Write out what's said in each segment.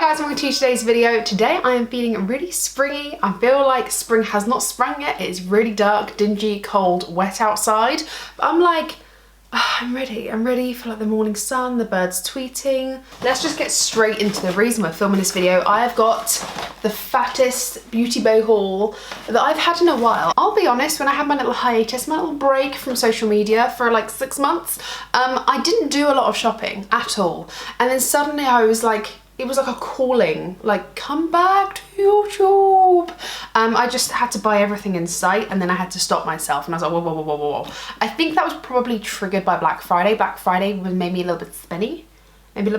guys, welcome to today's video. Today I am feeling really springy. I feel like spring has not sprung yet. It is really dark, dingy, cold, wet outside. But I'm like, I'm ready. I'm ready for like the morning sun, the birds tweeting. Let's just get straight into the reason we're filming this video. I have got the fattest BeautyBay haul that I've had in a while. I'll be honest, when I had my little hiatus, my little break from social media for like 6 months, I didn't do a lot of shopping at all. And then suddenly I was like, it was like a calling, like, come back to YouTube. I just had to buy everything in sight, and then I had to stop myself, and I was like, whoa, whoa, whoa, whoa, whoa. I think that was probably triggered by Black Friday. Black Friday was made me a little bit spinny. And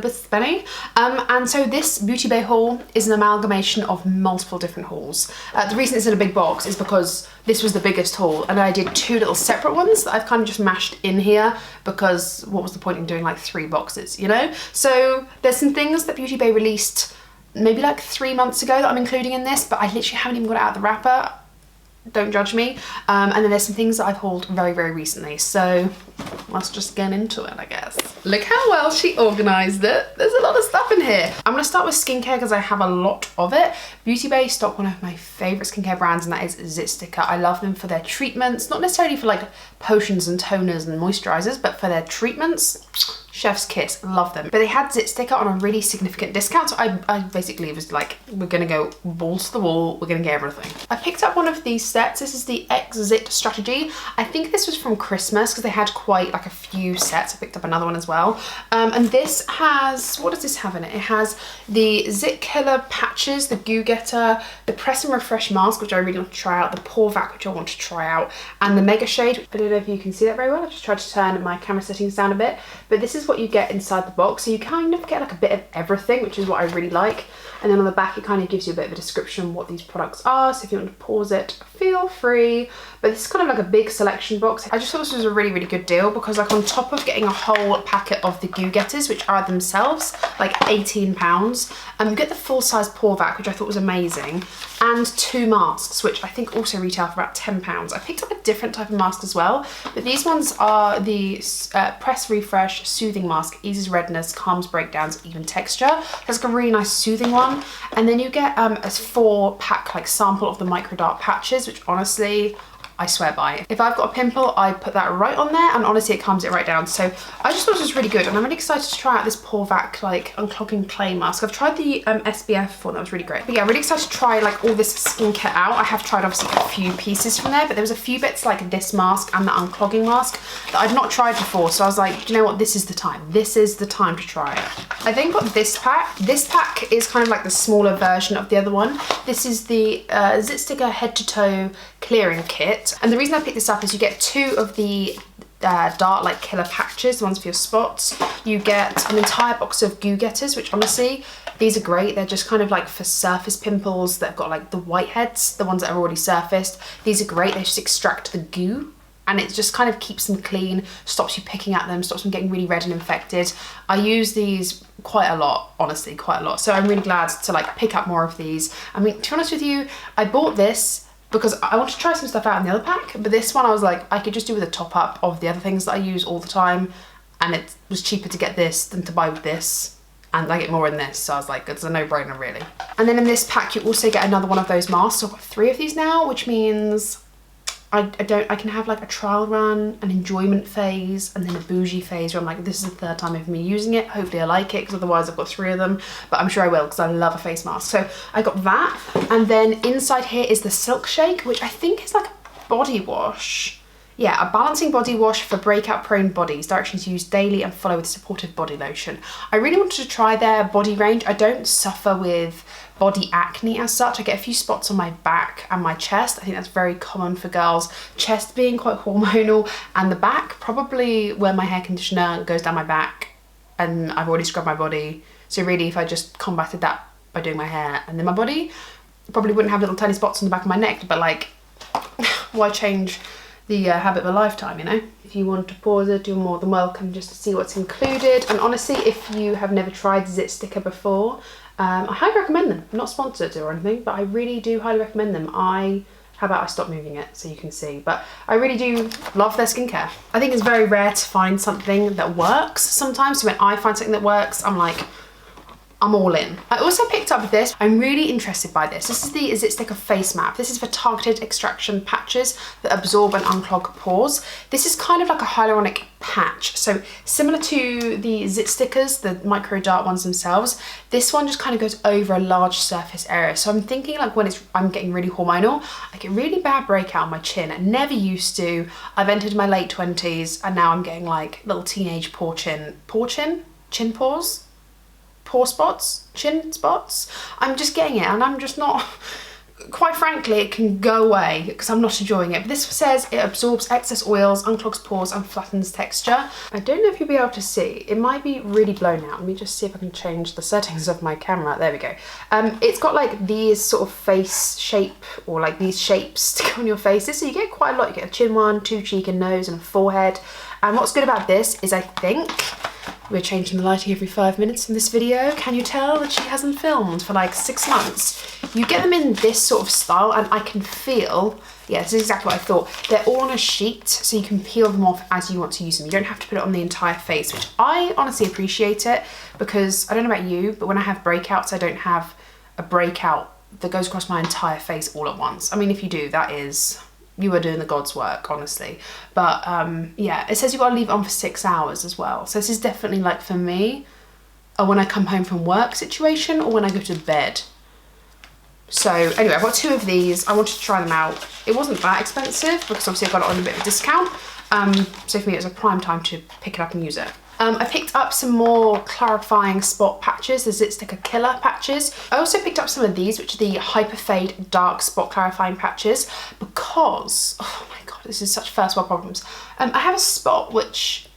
so this BeautyBay haul is an amalgamation of multiple different hauls. The reason it's in a big box is because this was the biggest haul, and I did 2 little separate ones that I've kind of just mashed in here because what was the point in doing like 3 boxes, you know? So there's some things that BeautyBay released maybe like 3 months ago that I'm including in this, but I literally haven't even got it out of the wrapper. Don't judge me. And then there's some things that I've hauled very, very recently. So let's just get into it, I guess. Look how well she organised it. There's a lot of stuff in here. I'm going to start with skincare because I have a lot of it. BeautyBay stock one of my favourite skincare brands, and that is Zit Sticker. I love them for their treatments, not necessarily for like potions and toners and moisturisers, but for their treatments. Chef's kiss, love them. But they had Zit Sticker on a really significant discount, so I basically was like, we're gonna go balls to the wall, we're gonna get everything. I picked up one of these sets. This is the X-Zit strategy. I think this was from Christmas because they had quite like a few sets. I picked up another one as well. And this has, what does this have in it? It has the Zit Killer patches, the Goo Getter, the Press and Refresh mask, which I really want to try out, the Pore Vac, which I want to try out, and the Mega Shade. I don't know if you can see that very well. I've just tried to turn my camera settings down a bit, but this is what you get inside the box. So you kind of get like a bit of everything, which is what I really like. And then on the back, it kind of gives you a bit of a description of what these products are. So if you want to pause it, feel free. But this is kind of like a big selection box. I just thought this was a really, really good deal because like on top of getting a whole packet of the Goo Getters, which are themselves like £18, you get the full size Pore Vac, which I thought was amazing, and 2 masks, which I think also retail for about £10. I picked up a different type of mask as well, but these ones are the Press Refresh Soothing Mask, eases redness, calms breakdowns, even texture. That's like a really nice soothing one. And then you get a 4-pack like sample of the micro dark patches, which honestly I swear by. If I've got a pimple, I put that right on there, and honestly it calms it right down. So I just thought this was really good, and I'm really excited to try out this Pore Vac like unclogging clay mask. I've tried the SPF one, that was really great. But yeah, I'm really excited to try like all this skincare out. I have tried obviously a few pieces from there, but there was a few bits like this mask and the unclogging mask that I've not tried before. So I was like, do you know what? This is the time. This is the time to try it. I then got this pack. This pack is kind of like the smaller version of the other one. This is the Zit Sticker Head to Toe Clearing Kit. And the reason I picked this up is you get 2 of the dark like killer patches, the ones for your spots. You get an entire box of Goo Getters, which honestly, these are great. They're just kind of like for surface pimples that have got like the whiteheads, the ones that are already surfaced. These are great. They just extract the goo, and it just kind of keeps them clean, stops you picking at them, stops them getting really red and infected. I use these quite a lot, honestly, quite a lot. So I'm really glad to like pick up more of these. I mean, to be honest with you, I bought this because I want to try some stuff out in the other pack, but this one I was like, I could just do with a top up of the other things that I use all the time, and it was cheaper to get this than to buy with this, and I get more in this, so I was like, it's a no-brainer really. And then in this pack you also get another one of those masks. So I've got 3 of these now, which means I can have like a trial run, an enjoyment phase, and then a bougie phase where I'm like, this is the 3rd time of me using it. Hopefully I like it, because otherwise I've got 3 of them, but I'm sure I will because I love a face mask. So I got that, and then inside here is the Silk Shake, which I think is like a body wash. Yeah, a balancing body wash for breakout prone bodies. Directions used daily and follow with supportive body lotion. I really wanted to try their body range. I don't suffer with body acne as such. I get a few spots on my back and my chest. I think that's very common for girls. Chest being quite hormonal, and the back probably where my hair conditioner goes down my back, and I've already scrubbed my body. So really, if I just combated that by doing my hair and then my body, I probably wouldn't have little tiny spots on the back of my neck. But like, why change the habit of a lifetime, you know? If you want to pause it, you're more than welcome just to see what's included. And honestly, if you have never tried Zit Sticker before, I highly recommend them. I'm not sponsored or anything, but I really do highly recommend them. How about I stop moving it so you can see? But I really do love their skincare. I think it's very rare to find something that works sometimes. So when I find something that works, I'm like, I'm all in. I also picked up this. I'm really interested by this. This is the Zit Sticker Face Map. This is for targeted extraction patches that absorb and unclog pores. This is kind of like a hyaluronic patch. So similar to the Zit Stickers, the micro dart ones themselves, this one just kind of goes over a large surface area. So I'm thinking like when I'm getting really hormonal, I get really bad breakout on my chin. I never used to. I've entered my late 20s and now I'm getting like little teenage chin pores? Pore spots, chin spots. I'm just getting it and I'm just not, quite frankly, it can go away because I'm not enjoying it. But this says it absorbs excess oils, unclogs pores and flattens texture. I don't know if you'll be able to see. It might be really blown out. Let me just see if I can change the settings of my camera. There we go. It's got like these sort of face shape or like these shapes to go on your faces. So you get quite a lot. You get a chin one, 2 cheek and nose and a forehead. And what's good about this is I think we're changing the lighting every 5 minutes in this video. Can you tell that she hasn't filmed for like 6 months? You get them in this sort of style and I can feel, yeah, this is exactly what I thought. They're all on a sheet so you can peel them off as you want to use them. You don't have to put it on the entire face, which I honestly appreciate it because I don't know about you, but when I have breakouts, I don't have a breakout that goes across my entire face all at once. I mean, if you do, that is, you are doing the God's work, honestly. But yeah, it says you've got to leave it on for 6 hours as well. So this is definitely like for me, a when I come home from work situation or when I go to bed. So anyway, I've got 2 of these. I wanted to try them out. It wasn't that expensive because obviously I got it on a bit of a discount. So for me, it was a prime time to pick it up and use it. I picked up some more clarifying spot patches, the Zit Sticker Killer patches. I also picked up some of these, which are the Hyper Fade Dark Spot Clarifying patches, because, oh my god, this is such first world problems. I have a spot which,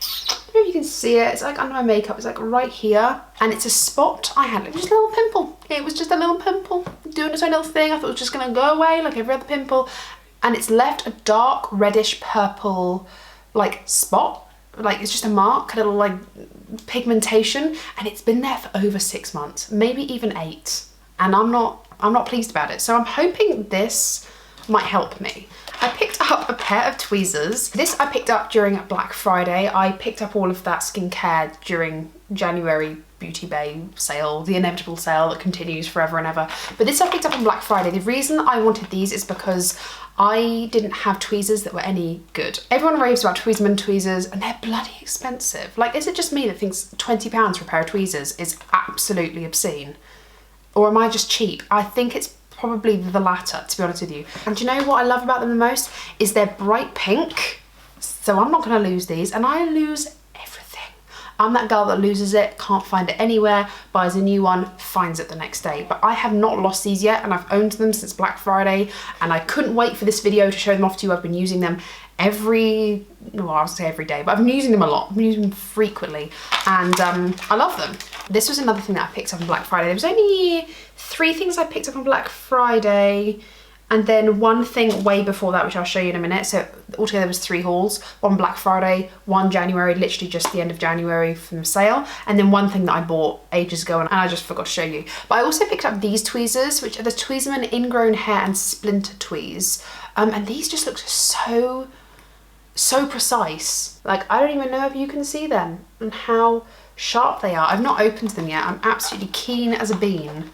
I don't know if you can see it, it's like under my makeup, it's like right here, and it's a spot I had, it was just a little pimple. It was just a little pimple, doing its own little thing. I thought it was just gonna go away like every other pimple, and it's left a dark reddish purple like spot. Like it's just a mark, a little like pigmentation, and it's been there for over 6 months, maybe even 8, and I'm not pleased about it. So I'm hoping this might help me. I picked up a pair of tweezers. This I picked up during Black Friday. I picked up all of that skincare during January BeautyBay sale, the inevitable sale that continues forever and ever. But this I picked up on Black Friday. The reason I wanted these is because I didn't have tweezers that were any good. Everyone raves about Tweezerman tweezers and they're bloody expensive. Like, is it just me that thinks £20 for a pair of tweezers is absolutely obscene? Or am I just cheap? I think it's probably the latter, to be honest with you. And do you know what I love about them the most? Is they're bright pink. So I'm not gonna lose these, and I lose everything. I'm that girl that loses it, can't find it anywhere, buys a new one, finds it the next day. But I have not lost these yet, and I've owned them since Black Friday, and I couldn't wait for this video to show them off to you. I've been using them well, I would say every day, but I've been using them a lot. I've been using them frequently, and I love them. This was another thing that I picked up on Black Friday. There was only 3 things I picked up on Black Friday, and then 1 thing way before that, which I'll show you in a minute. So altogether there was 3 hauls, 1 Black Friday, 1 January, literally just the end of January from the sale, and then 1 thing that I bought ages ago and I just forgot to show you. But I also picked up these tweezers, which are the Tweezerman Ingrown Hair and Splinter Tweeze, and these just look so precise. Like, I don't even know if you can see them and how sharp they are. I've not opened them yet. I'm absolutely keen as a bean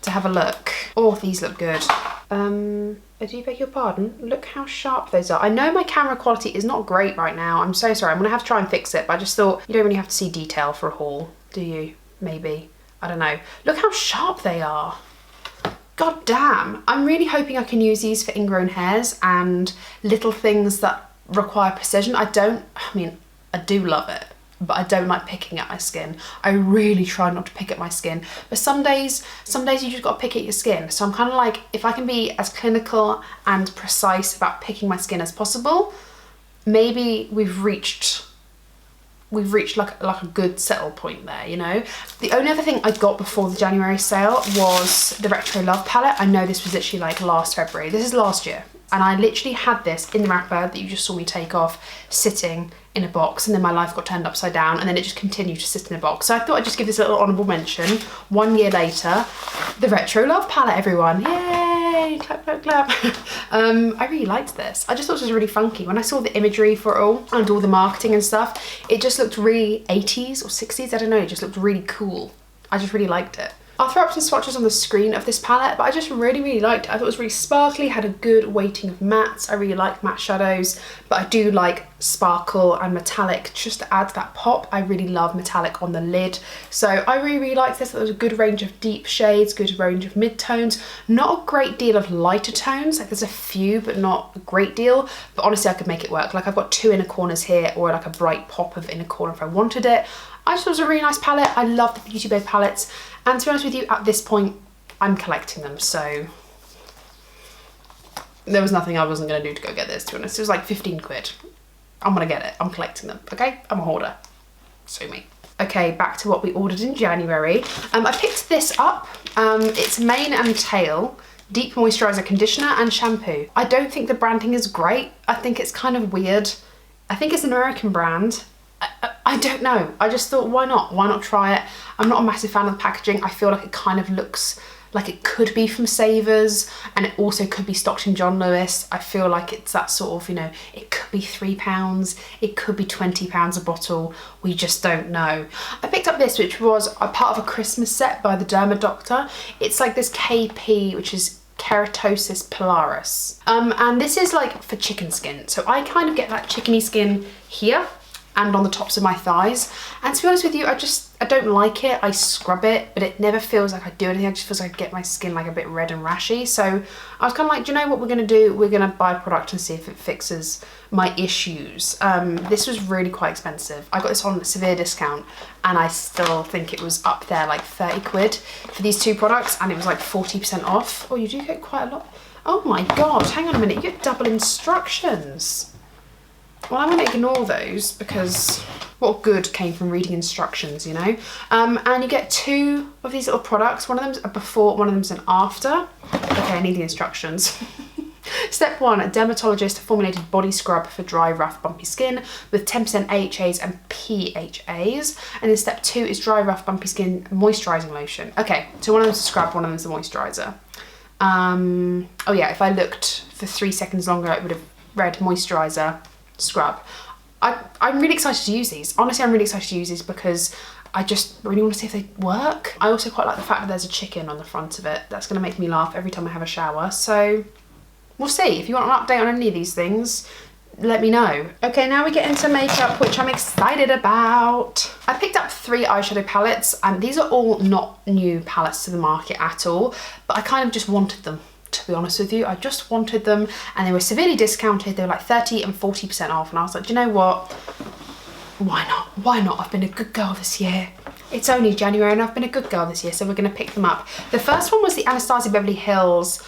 to have a look. Oh, these look good. Do you beg your pardon? Look how sharp those are. I know my camera quality is not great right now. I'm so sorry. I'm gonna have to try and fix it, but I just thought you don't really have to see detail for a haul, do you? Maybe. I don't know. Look how sharp they are. God damn. I'm really hoping I can use these for ingrown hairs and little things that require precision. I do love it, but I don't like picking at my skin. I really try not to pick at my skin, but some days you just gotta pick at your skin. So I'm kind of like, if I can be as clinical and precise about picking my skin as possible, maybe we've reached like a good settle point there, you know? The only other thing I got before the January sale was the Retro Love palette. I know this was literally like last February. This is last year. And I literally had this in the wrapper that you just saw me take off, sitting in a box, and then my life got turned upside down, and then it just continued to sit in a box. So I thought I'd just give this a little honourable mention. 1 year later, the Retro Love palette, everyone. Yay! Clap, clap, clap. I really liked this. I just thought it was really funky. When I saw the imagery for it all, and all the marketing and stuff, it just looked really 80s or 60s, I don't know, it just looked really cool. I just really liked it. I'll throw up some swatches on the screen of this palette, but I just really liked it. I thought it was really sparkly, had a good weighting of mattes. I really like matte shadows, but I do like sparkle and metallic just to add that pop. I really love metallic on the lid. So I really liked this. There was a good range of deep shades, good range of mid-tones, not a great deal of lighter tones. Like there's a few, but not a great deal. But honestly, I could make it work. Like I've got 2 inner corners here, or like a bright pop of inner corner if I wanted it. I just thought it was a really nice palette. I love the BeautyBay palettes. And to be honest with you, at this point, I'm collecting them. So there was nothing I wasn't going to do to go get this, to be honest. It was like 15 quid. I'm going to get it. I'm collecting them, okay? I'm a hoarder. Sue me. Okay, back to what we ordered in January. I picked this up. It's mane and tail deep moisturizer conditioner and shampoo. I don't think the branding is great. I think it's kind of weird. I think it's an American brand. I don't know. I just thought, why not? Why not try it? I'm not a massive fan of the packaging. I feel like it kind of looks like it could be from Savers, and it also could be stocked in John Lewis. I feel like it's that sort of, you know, it could be £3, it could be £20 a bottle. We just don't know. I picked up this, which was a part of a Christmas set by the Derma Doctor. It's like this KP, which is Keratosis pilaris. And this is like for chicken skin. So I kind of get that chickeny skin here and on the tops of my thighs. And to be honest with you, I don't like it. I scrub it, but it never feels like I do anything. It just feels like I get my skin like a bit red and rashy. So I was kind of like, do you know what we're gonna do? We're gonna buy a product and see if it fixes my issues. This was really quite expensive. I got this on a severe discount, and I still think it was up there like 30 quid for these 2 products, and it was like 40% off. Oh, you do get quite a lot. Oh my God, hang on a minute, you get double instructions. Well, I'm going to ignore those because what good came from reading instructions, you know? And you get 2 of these little products. One of them's a before, one of them's an after. Okay, I need the instructions. Step 1, a dermatologist formulated body scrub for dry, rough, bumpy skin with 10% AHAs and PHAs. And then step 2 is dry, rough, bumpy skin moisturising lotion. Okay, so one of them's a scrub, one of them's a moisturiser. Oh yeah, if I looked for 3 seconds longer, it would have read moisturiser, scrub. I'm really excited to use these. Honestly, I'm really excited to use these because I just really want to see if they work. I also quite like the fact that there's a chicken on the front of it. That's going to make me laugh every time I have a shower. So we'll see. If you want an update on any of these things, let me know. Okay, now we get into makeup, which I'm excited about. I picked up 3 eyeshadow palettes, and these are all not new palettes to the market at all, but I kind of just wanted them. To be honest with you, I just wanted them, and they were severely discounted. They were like 30 and 40% off, and I was like, do you know what? Why not? Why not? I've been a good girl this year. It's only January and I've been a good girl this year, so we're going to pick them up. The first one was the Anastasia Beverly Hills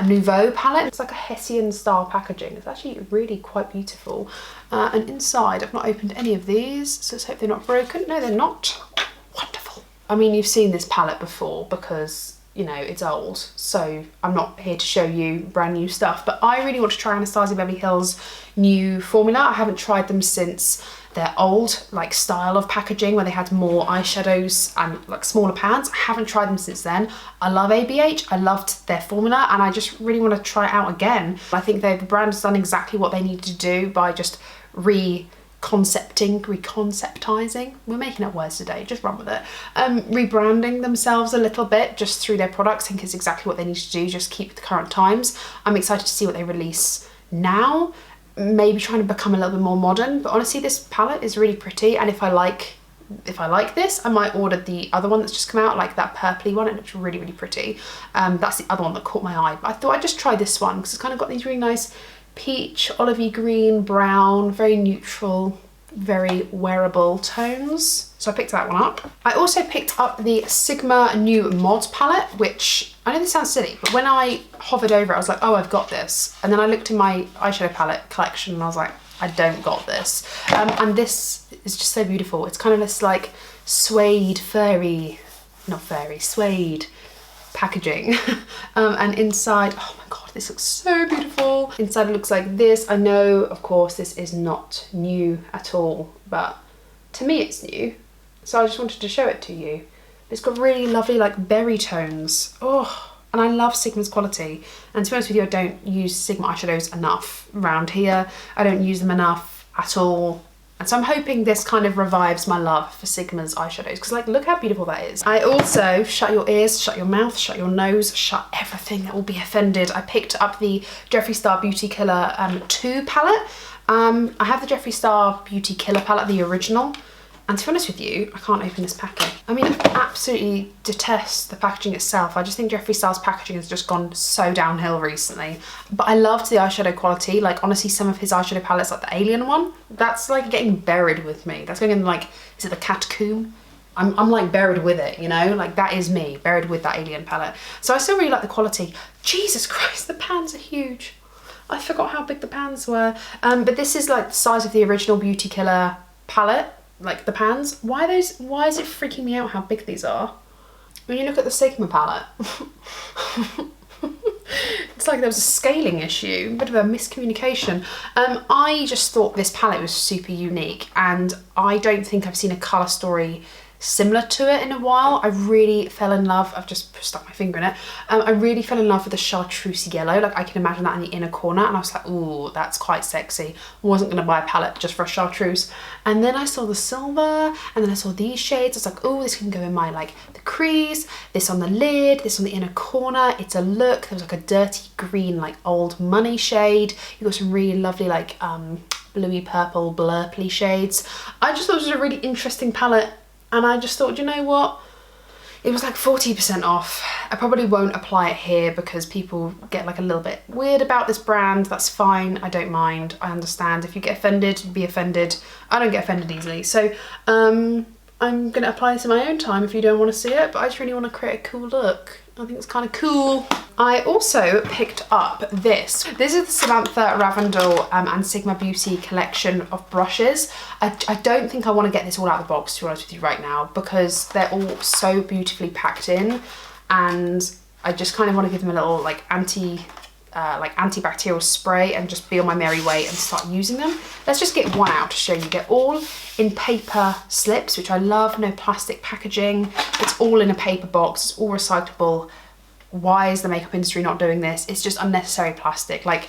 Nouveau palette. It's like a Hessian style packaging. It's actually really quite beautiful. And inside, I've not opened any of these, so let's hope they're not broken. No, they're not. Wonderful. I mean, you've seen this palette before because, you know, it's old, so I'm not here to show you brand new stuff, but I really want to try Anastasia Beverly Hills new formula. I haven't tried them since their old like style of packaging where they had more eyeshadows and like smaller pads. I haven't tried them since then. I love ABH, I loved their formula, and I just really want to try it out again. I think the brand has done exactly what they needed to do by just reconceptizing, we're making up words today, just run with it, rebranding themselves a little bit just through their products. I think it's exactly what they need to do, just keep the current times. I'm excited to see what they release now, maybe trying to become a little bit more modern, but honestly this palette is really pretty, and if I like this, I might order the other one that's just come out, like that purpley one. It looks really, really pretty. That's the other one that caught my eye, but I thought I'd just try this one because it's kind of got these really nice peach, olivey green, brown, very neutral, very wearable tones. So I picked that one up. I also picked up the Sigma New Mod palette, which I know this sounds silly, but when I hovered over it, I was like, oh, I've got this. And then I looked in my eyeshadow palette collection and I was like, I don't got this. And this is just so beautiful. It's kind of this like suede, suede packaging. And inside, oh my God, this looks so beautiful. Inside it looks like this. I know, of course, this is not new at all, but to me it's new. So I just wanted to show it to you. It's got really lovely like berry tones. Oh, and I love Sigma's quality. And to be honest with you, I don't use Sigma eyeshadows enough around here. I don't use them enough at all. And so I'm hoping this kind of revives my love for Sigma's eyeshadows, because like, look how beautiful that is. I also, shut your ears, shut your mouth, shut your nose, shut everything that will be offended. I picked up the Jeffree Star Beauty Killer 2 palette. I have the Jeffree Star Beauty Killer palette, the original. And to be honest with you, I can't open this package. I mean, I absolutely detest the packaging itself. I just think Jeffree Star's packaging has just gone so downhill recently. But I loved the eyeshadow quality. Like, honestly, some of his eyeshadow palettes, like the Alien one, that's like getting buried with me. That's going in like, is it the Catacomb? I'm like buried with it, you know? Like, that is me, buried with that Alien palette. So I still really like the quality. Jesus Christ, the pans are huge. I forgot how big the pans were. But this is like the size of the original Beauty Killer palette. Like the pans. Why is it freaking me out how big these are? When you look at the Sigma palette, it's like there was a scaling issue, a bit of a miscommunication. I just thought this palette was super unique, and I don't think I've seen a colour story similar to it in a while. I really fell in love, I've just stuck my finger in it, I really fell in love with the chartreuse yellow. Like, I can imagine that in the inner corner, and I was like, ooh, that's quite sexy. Wasn't gonna buy a palette just for a chartreuse. And then I saw the silver, and then I saw these shades. I was like, oh, this can go in my, like, the crease, this on the lid, this on the inner corner. It's a look. There was like a dirty green, like old money shade. You got some really lovely, like bluey purple blurply shades. I just thought it was a really interesting palette. And I just thought, you know what? It was like 40% off. I probably won't apply it here because people get like a little bit weird about this brand. That's fine. I don't mind. I understand. If you get offended, be offended. I don't get offended easily. So I'm going to apply this in my own time if you don't want to see it. But I just really want to create a cool look. I think it's kind of cool. I also picked up this. This is the Samantha Ravindell and Sigma Beauty collection of brushes. I don't think I want to get this all out of the box, to be honest with you right now, because they're all so beautifully packed in, and I just kind of want to give them a little like antibacterial spray and just be on my merry way and start using them. Let's just get one out to show you. They're all in paper slips, which I love. No plastic packaging. It's all in a paper box. It's all recyclable. Why is the makeup industry not doing this? It's just unnecessary plastic. Like,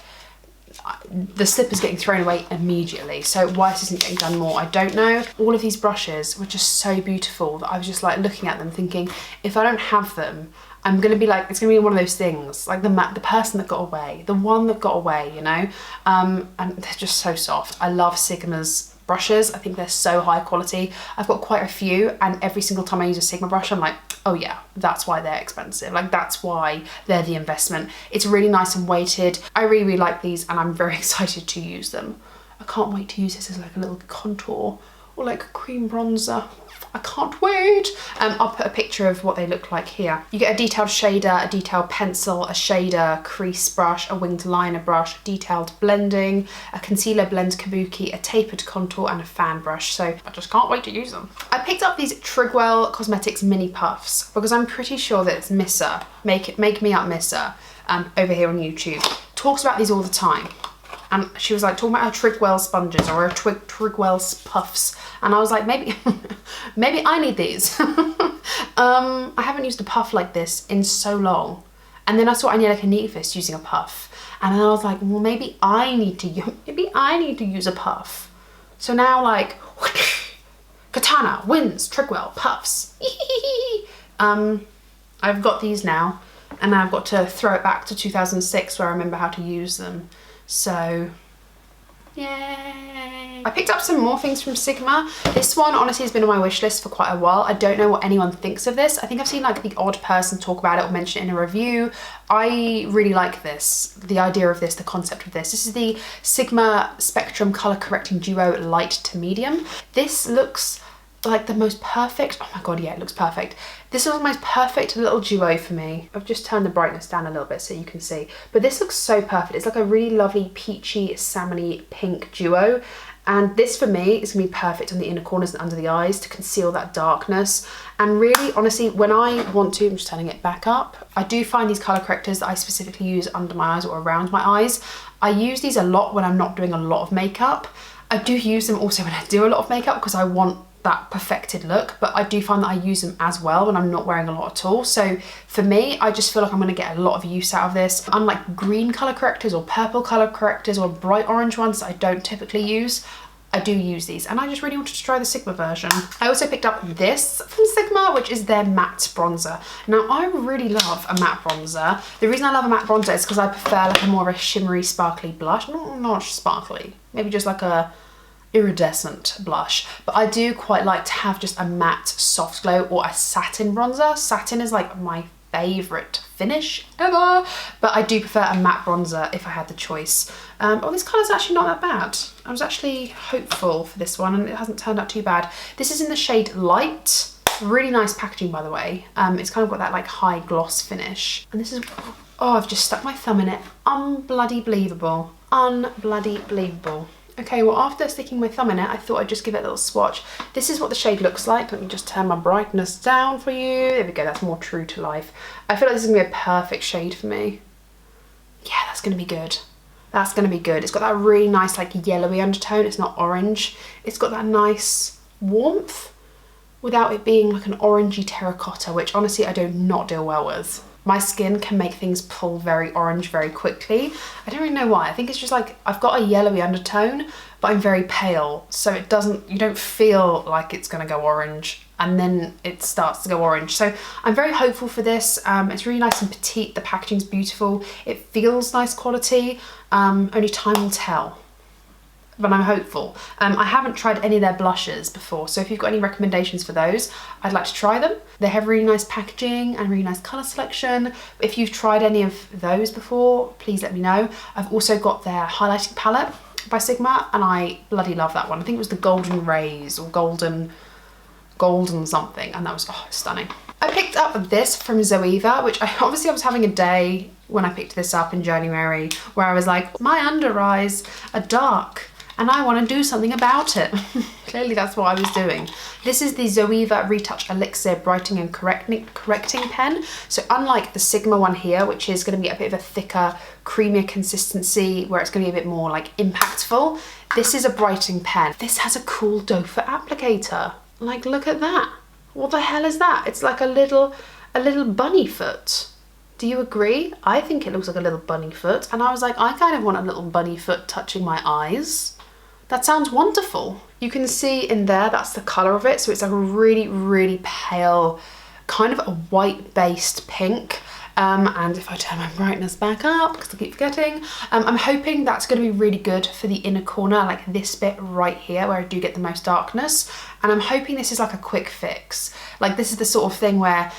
the slip is getting thrown away immediately. So why this isn't getting done more, I don't know. All of these brushes were just so beautiful that I was just like looking at them thinking, if I don't have them, I'm gonna be like, it's gonna be one of those things, like the person that got away, the one that got away, you know? And they're just so soft. I love Sigma's brushes. I think they're so high quality. I've got quite a few, and every single time I use a Sigma brush, I'm like, oh yeah, that's why they're expensive. Like, that's why they're the investment. It's really nice and weighted. I really, really like these, and I'm very excited to use them. I can't wait to use this as like a little contour or like a cream bronzer. I can't wait. I'll put a picture of what they look like here. You get a detailed shader, a detailed pencil, a shader, crease brush, a winged liner brush, detailed blending, a concealer blend kabuki, a tapered contour, and a fan brush. So I just can't wait to use them. I picked up these Trigwell Cosmetics mini puffs because I'm pretty sure that it's Missa, Make Me Up Missa, over here on YouTube, talks about these all the time. And she was like talking about her Trigwell sponges or her Trigwell puffs. And I was like, maybe I need these. I haven't used a puff like this in so long. And then I saw Anya like a Neatfist using a puff. And then I was like, well, maybe I need to use a puff. So now, like, Katana wins Trigwell puffs. I've got these now, and I've got to throw it back to 2006 where I remember how to use them. So, yay! I picked up some more things from Sigma. This one honestly has been on my wish list for quite a while. I don't know what anyone thinks of this. I think I've seen like the odd person talk about it or mention it in a review. I really like this, the idea of this, the concept of this. This is the Sigma Spectrum Color Correcting Duo Light to Medium. This looks like the most perfect, oh my god, yeah, it looks perfect. This is the most perfect little duo for me. I've just turned the brightness down a little bit so you can see, but this looks so perfect. It's like a really lovely peachy, salmony pink duo. And this for me is gonna be perfect on the inner corners and under the eyes to conceal that darkness. And really, honestly, when I want to, I'm just turning it back up, I do find these color correctors that I specifically use under my eyes or around my eyes. I use these a lot when I'm not doing a lot of makeup. I do use them also when I do a lot of makeup because I want that perfected look, but I do find that I use them as well when I'm not wearing a lot at all. So for me, I just feel like I'm going to get a lot of use out of this. Unlike green color correctors or purple color correctors or bright orange ones that I don't typically use, I do use these, and I just really wanted to try the Sigma version. I also picked up this from Sigma, which is their matte bronzer. Now, I really love a matte bronzer. The reason I love a matte bronzer is because I prefer like a more of a shimmery, sparkly blush. Not sparkly, maybe just like a iridescent blush, but I do quite like to have just a matte soft glow or a satin bronzer. Satin is like my favourite finish ever, but I do prefer a matte bronzer if I had the choice. Oh, this colour's actually not that bad. I was actually hopeful for this one and it hasn't turned out too bad. This is in the shade Light. Really nice packaging, by the way. It's kind of got that like high gloss finish, and this is, oh, I've just stuck my thumb in it. Unbloody believable. Unbloody believable. Okay, well, after sticking my thumb in it, I thought I'd just give it a little swatch. This is what the shade looks like. Let me just turn my brightness down for you. There we go, that's more true to life. I feel like this is gonna be a perfect shade for me. Yeah, that's gonna be good. That's gonna be good. It's got that really nice like yellowy undertone. It's not orange. It's got that nice warmth without it being like an orangey terracotta, which honestly I do not deal well with. My skin can make things pull very orange very quickly. I don't really know why. I think it's just like I've got a yellowy undertone, but I'm very pale, so it doesn't, you don't feel like it's gonna go orange, and then it starts to go orange. So I'm very hopeful for this. It's really nice and petite. The packaging's beautiful. It feels nice quality. Only time will tell, but I'm hopeful. I haven't tried any of their blushes before, so if you've got any recommendations for those, I'd like to try them. They have really nice packaging and really nice colour selection. If you've tried any of those before, please let me know. I've also got their highlighting palette by Sigma, and I bloody love that one. I think it was the Golden Rays or Golden something, and that was, oh, stunning. I picked up this from Zoeva, which I was having a day when I picked this up in January where I was like, my under eyes are dark and I want to do something about it. Clearly that's what I was doing. This is the Zoeva Retouch Elixir Brightening and Correcting Pen. So unlike the Sigma one here, which is going to be a bit of a thicker, creamier consistency where it's going to be a bit more like impactful, this is a brightening pen. This has a cool doe foot applicator. Like, look at that. What the hell is that? It's like a little bunny foot. Do you agree? I think it looks like a little bunny foot, and I was like, I kind of want a little bunny foot touching my eyes. That sounds wonderful. You can see in there, that's the colour of it. So it's like a really, really pale, kind of a white-based pink. And if I turn my brightness back up, because I keep forgetting, I'm hoping that's going to be really good for the inner corner, like this bit right here where I do get the most darkness. And I'm hoping this is like a quick fix. Like, this is the sort of thing where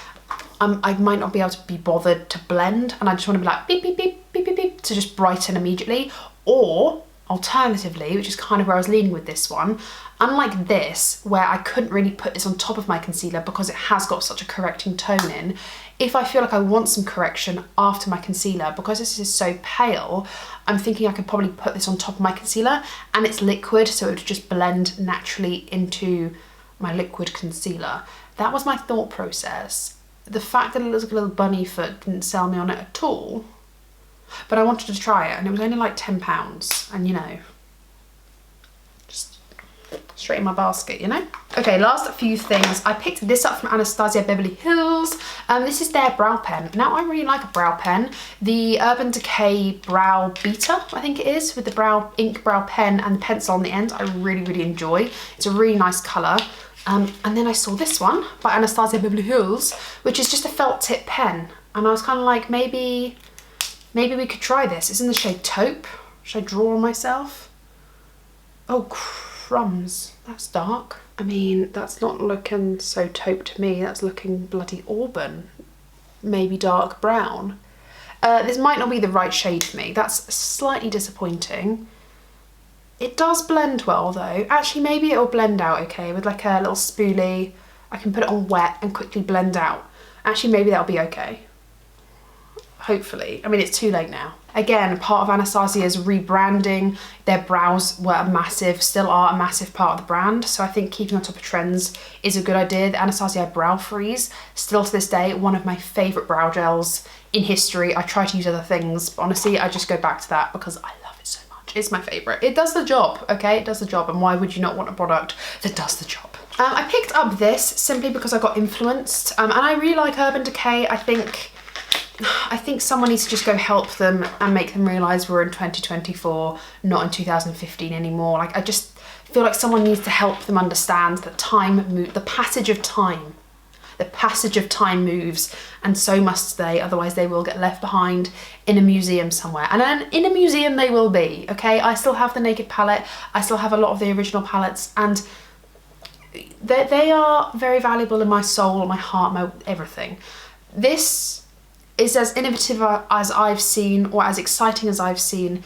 I might not be able to be bothered to blend, and I just want to be like beep, beep, beep, beep, beep, beep, to just brighten immediately. Or alternatively, which is kind of where I was leaning with this one, unlike this, where I couldn't really put this on top of my concealer because it has got such a correcting tone in, if I feel like I want some correction after my concealer, because this is so pale, I'm thinking I could probably put this on top of my concealer, and it's liquid, so it would just blend naturally into my liquid concealer. That was my thought process. The fact that it looks like a little bunny foot didn't sell me on it at all, but I wanted to try it, and it was only like £10, and you know, just straight in my basket, you know? Okay, last few things. I picked this up from Anastasia Beverly Hills. This is their brow pen. Now, I really like a brow pen. The Urban Decay Brow Beater, I think it is, with the ink brow pen and the pencil on the end, I really, really enjoy. It's a really nice colour. And then I saw this one by Anastasia Beverly Hills, which is just a felt tip pen. And I was kind of like, maybe we could try this. It's in the shade Taupe. Should I draw on myself? Oh, crumbs. That's dark. I mean, that's not looking so taupe to me. That's looking bloody auburn. Maybe dark brown. This might not be the right shade for me. That's slightly disappointing. It does blend well though. Actually, maybe it'll blend out okay with like a little spoolie. I can put it on wet and quickly blend out. Actually, maybe that'll be okay. Hopefully. I mean, it's too late now. Again, part of Anastasia's rebranding. Their brows were still are a massive part of the brand. So I think keeping on top of trends is a good idea. The Anastasia Brow Freeze, still to this day, one of my favourite brow gels in history. I try to use other things, but honestly, I just go back to that because I love it so much. It's my favourite. It does the job, okay? It does the job, and why would you not want a product that does the job? I picked up this simply because I got influenced, and I really like Urban Decay. I think someone needs to just go help them and make them realise we're in 2024, not in 2015 anymore. Like, I just feel like someone needs to help them understand that the passage of time. The passage of time moves, and so must they, otherwise they will get left behind in a museum somewhere. And then in a museum they will be, okay? I still have the Naked palette, I still have a lot of the original palettes, and they are very valuable in my soul, my heart, my everything. This is as innovative as I've seen, or as exciting as I've seen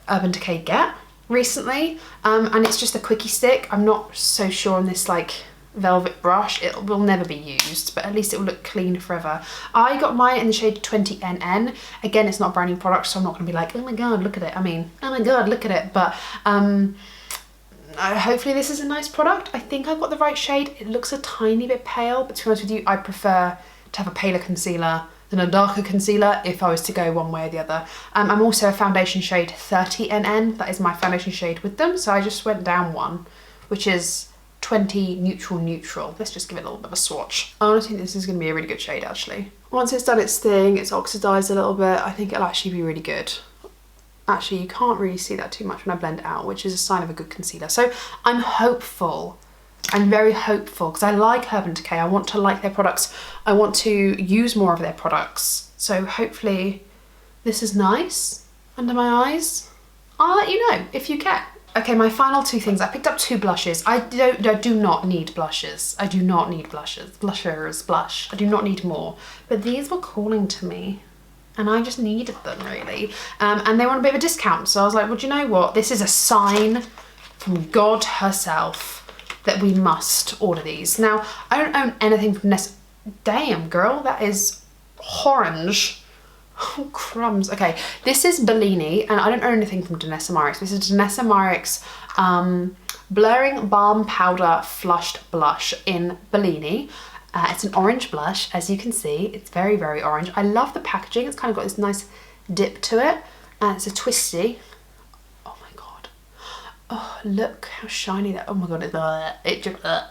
Urban Decay get recently, and it's just a quickie stick. I'm not so sure on this like velvet brush, it will never be used, but at least it will look clean forever. I got mine in the shade 20NN. Again, it's not a brand new product, so I'm not going to be like, oh my god, look at it. I mean, oh my god, look at it. But hopefully this is a nice product. I think I've got the right shade. It looks a tiny bit pale, but to be honest with you, I prefer to have a paler concealer than a darker concealer if I was to go one way or the other. I'm also a foundation shade 30NN. That is my foundation shade with them, so I just went down one, which is 20 neutral. Let's just give it a little bit of a swatch. I honestly think this is going to be a really good shade actually. Once it's done its thing, it's oxidized a little bit, I think it'll actually be really good. Actually, you can't really see that too much when I blend it out, which is a sign of a good concealer. So I'm hopeful. I'm very hopeful because I like Urban Decay. I want to like their products. I want to use more of their products. So hopefully this is nice under my eyes. I'll let you know if you can. Okay, my final two things. I picked up two blushes. I do not need blushes. I do not need blushes. Blush. I do not need more. But these were calling to me and I just needed them really. And they were on a bit of a discount. So I was like, well, do you know what? This is a sign from God herself that we must order these. Now, I don't own anything from NYX. Damn, girl, that is orange. Oh, crumbs. Okay, this is Bellini, and I don't own anything from Danessa Myricks. This is Danessa Myricks Blurring Balm Powder Flushed Blush in Bellini. It's an orange blush, as you can see. It's very, very orange. I love the packaging. It's kind of got this nice dip to it. It's a twisty. Oh my god. Oh, look how shiny that. Oh my god,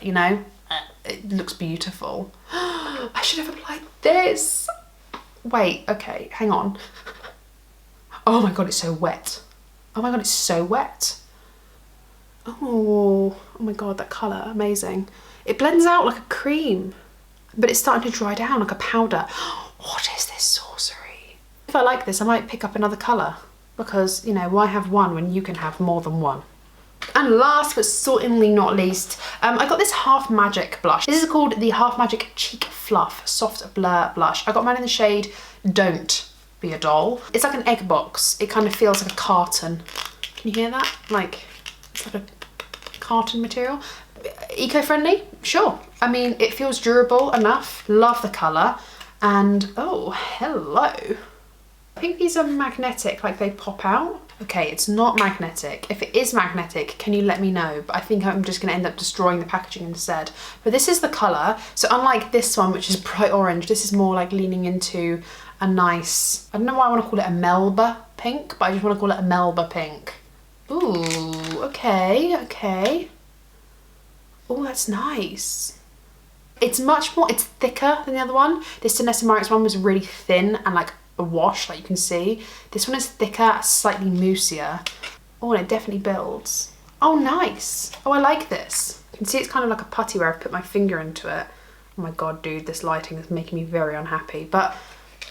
you know, it looks beautiful. I should have applied this. Wait, okay, hang on. Oh my god, it's so wet. Oh my god, it's so wet. Oh my god, that colour, amazing. It blends out like a cream, but it's starting to dry down like a powder. What is this sorcery? If I like this, I might pick up another colour because, you know, why have one when you can have more than one? And last but certainly not least, I got this Half Magic blush. This is called the Half Magic Cheek Fluff Soft Blur Blush. I got mine in the shade Don't Be a Doll. It's like an egg box. It kind of feels like a carton. Can you hear that? Like, it's like a carton material. Eco-friendly? Sure. I mean, it feels durable enough. Love the colour. And, oh, hello. I think these are magnetic, like they pop out. Okay, it's not magnetic. If it is magnetic, can you let me know? But I think I'm just gonna end up destroying the packaging instead. But this is the color. So unlike this one, which is bright orange, this is more like leaning into a nice, I don't know why I wanna call it a Melba pink, but I just wanna call it a Melba pink. Ooh, okay, okay. Oh, that's nice. It's much more, it's thicker than the other one. This Danessa Myricks one was really thin and like a wash, like you can see. This one is thicker, slightly moussier. Oh, and it definitely builds. Oh, nice. Oh, I like this. You can see it's kind of like a putty where I've put my finger into it. Oh my god, dude, this lighting is making me very unhappy, but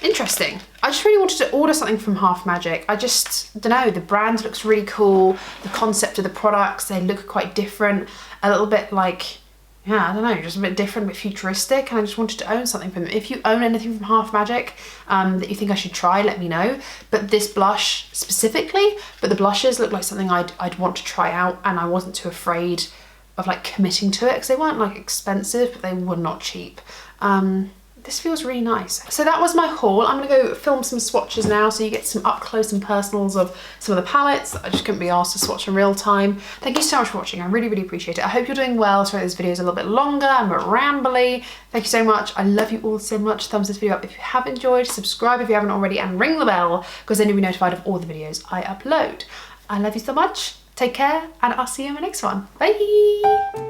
interesting. I just really wanted to order something from Half Magic. I just don't know, the brand looks really cool. The concept of the products, they look quite different. A little bit like, yeah, I don't know, just a bit different, a bit futuristic, and I just wanted to own something from them. If you own anything from Half Magic that you think I should try, let me know. But this blush specifically, but the blushes look like something I'd want to try out, and I wasn't too afraid of like committing to it because they weren't like expensive, but they were not cheap. This feels really nice. So that was my haul. I'm gonna go film some swatches now so you get some up close and personals of some of the palettes that I just couldn't be asked to swatch in real time. Thank you so much for watching. I really, really appreciate it. I hope you're doing well. Sorry this video is a little bit longer and a bit rambly. Thank you so much. I love you all so much. Thumbs this video up if you have enjoyed. Subscribe if you haven't already and ring the bell because then you'll be notified of all the videos I upload. I love you so much. Take care and I'll see you in my next one. Bye.